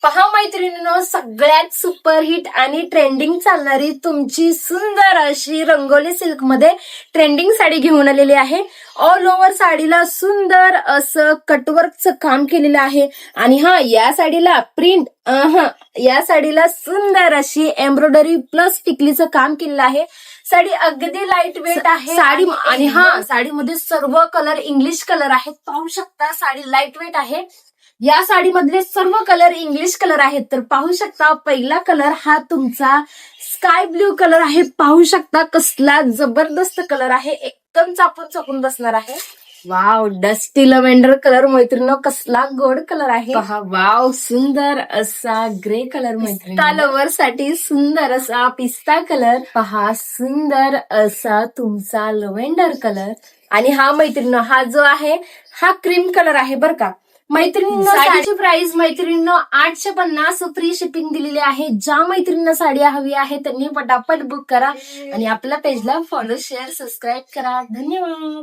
पहा मैत्रिणींनो, सगळ्यात सुपरहिट आणि ट्रेंडिंग चालणारी तुमची सुंदर अशी रंगोली सिल्क मध्ये ट्रेंडिंग साडी घेऊन आलेली आहे. ऑल ओव्हर साडीला सुंदर असं कटवर्कचं काम केलेलं आहे. आणि या साडीला प्रिंट या साडीला सुंदर अशी एम्ब्रॉयडरी प्लस टिकलीचं काम केलेलं आहे. साडी अगदी लाईट वेट आहे साडी. आणि साडीमध्ये सर्व कलर इंग्लिश कलर आहेत. पाहू शकता साडी लाईट वेट आहे. या साडीमधले सर्व कलर इंग्लिश कलर आहेत. तर पाहू शकता पहिला कलर हा तुमचा स्काय ब्ल्यू कलर आहे. पाहू शकता कसला जबरदस्त कलर आहे. एकदम चापून बसणार आहे. वाव, डस्टी लव्हेंडर कलर मैत्रिणी, कसला गोड कलर आहे. पहा, वाव, सुंदर असा ग्रे कलर मैत्रिणी. लवर साठी सुंदर असा पिस्ता कलर. पहा, सुंदर असा तुमचा लव्हेंडर कलर. आणि मैत्रिणी हा जो आहे हा क्रीम कलर आहे बरं का मैत्रिणींना. साडीची प्राइस मैत्रिणींनो 850 फ्री शिपिंग दिलेली आहे. ज्या मैत्रिणींना साडी हवी आहे त्यांनी पटापट बुक करा आणि आपल्या पेजला फॉलो, शेअर, सबस्क्राईब करा. धन्यवाद.